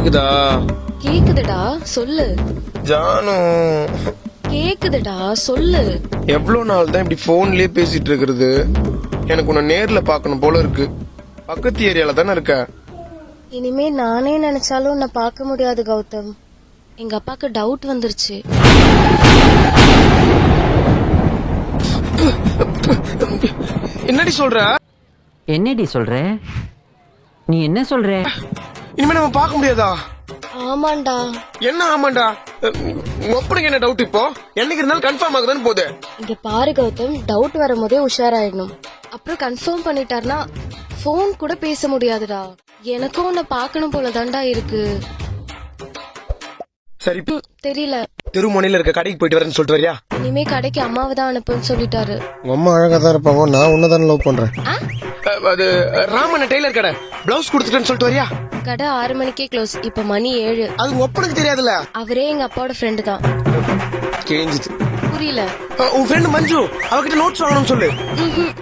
கேக்குதா? கேக்குதுடா சொல்லு. ஜானு, கேக்குதுடா சொல்லு. எவ்வளவு நாள் தான் இப்படி போன்லயே பேசிட்டு இருக்கிறது? எனக்கு உன்னை நேர்ல பாக்கணும் போல இருக்கு. பக்கத்து ஏரியால தானே இருக்க? இனிமே நானே நினைச்சாலும் உன்னை பார்க்க முடியாது கௌதம். எங்க அப்பாக்கு டவுட் வந்துருச்சு. என்னடி சொல்ற? என்னடி சொல்ற? நீ என்ன சொல்ற? இனிமே நம்ம பார்க்க முடியாதா? ஆமாண்டா. என்ன ஆமாண்டா? ஒப்பனுக்கு என்ன டவுட் இப்போ? என்னைக்கு இருந்தாலும் கன்ஃபார்ம் ஆகுதான்னு போகுது. இங்க பாரு கௌதம், டவுட் வரும்போதே உஷாராயிடணும். அப்புறம் கன்ஃபார்ம் பண்ணிட்டார்னா போன் கூட பேச முடியாதுடா. எனக்கும் உன்னை பார்க்கணும் போல தாண்டா இருக்கு. சரி, தெரியல. தெருமுனையில இருக்க கடைக்கு போயிட்டு வரேன்னு சொல்லிட்டு வரியா? இனிமே கடைக்கு அம்மாவை தான் அனுப்புன்னு சொல்லிட்டாரு. உங்க அம்மா அழகா தான் இருப்பாங்க, நான் உன்னதான லவ் பண்றேன். ஆ? அது ராமன் டெய்லர் கடை, பிளவுஸ் கொடுத்துட்டேன்னு சொல்லிட்டு வரியா? கடை 6 மணிக்கே க்ளோஸ். இப்ப மணி 7. அது உங்க ஒப்பனுக்கு தெரியாதுல்ல? அவரே எங்க அப்பாவோட ஃப்ரெண்டு தான். கேஞ்சிது. புரியல. உன் ஃப்ரெண்ட் மஞ்சு, அவகிட்ட நோட்ஸ் வாங்கணும்னு சொல்லு.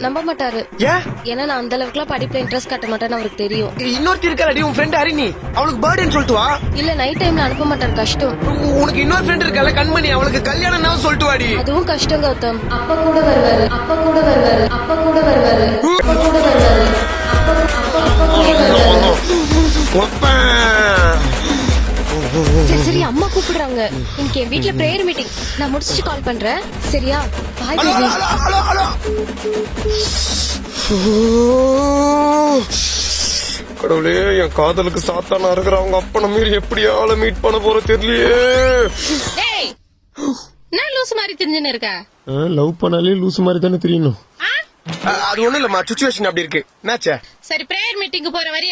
நம்ப மாட்டாரு. ஏன்? ஏன்னா நான் அந்த அளவுக்குலாம் படிப்புல இன்ட்ரெஸ்ட் காட்ட மாட்டேன்னு அவருக்கு தெரியும். இன்னொருத்தி இருக்காடி உன் ஃப்ரெண்ட் ஹரிணி, அவளுக்கு பர்த்டேன்னு சொல்லிட்டு வா. இல்ல நைட் டைம்ல அனுப்ப மாட்டாரு, கஷ்டம். உனக்கு இன்னொரு ஃப்ரெண்ட் இருக்கல கண்மணி, அவளுக்கு கல்யாணம் சொல்லிட்டு வாடி. அதுவும் கஷ்டம் கௌதம். அப்பா கூட வருவாரு, அப்பா கூட வருவாரு, அப்பா கூட வருவாரு, அப்பா கூட வருவாரு, சரி சரி, அம்மா கூப்பிடுறாங்க. இன்னைக்கு என் வீட்ல பிரேயர் மீட்டிங். நான் முடிச்சிட்டு கால் பண்றேன், சரியா? Boy baby. கடவுளே, என் காதலுக்கு சாத்தானா இருக்கிற அவங்க அப்பனை மீறி எப்படி ஆளை மீட் பண்ண போற தெரியலையே. நான் லூசு மாதிரி தெரிஞ்சுன்னு இருக்க. லவ் பண்ணாலே லூசு மாதிரி தானே தெரியணும். அது ஒண்ணு இல்லம்மா, சுச்சுவேஷன் அப்படி இருக்கு. என்னாச்சே? சரி, பிரேயர் மீட்டிங்கு போற வரையும்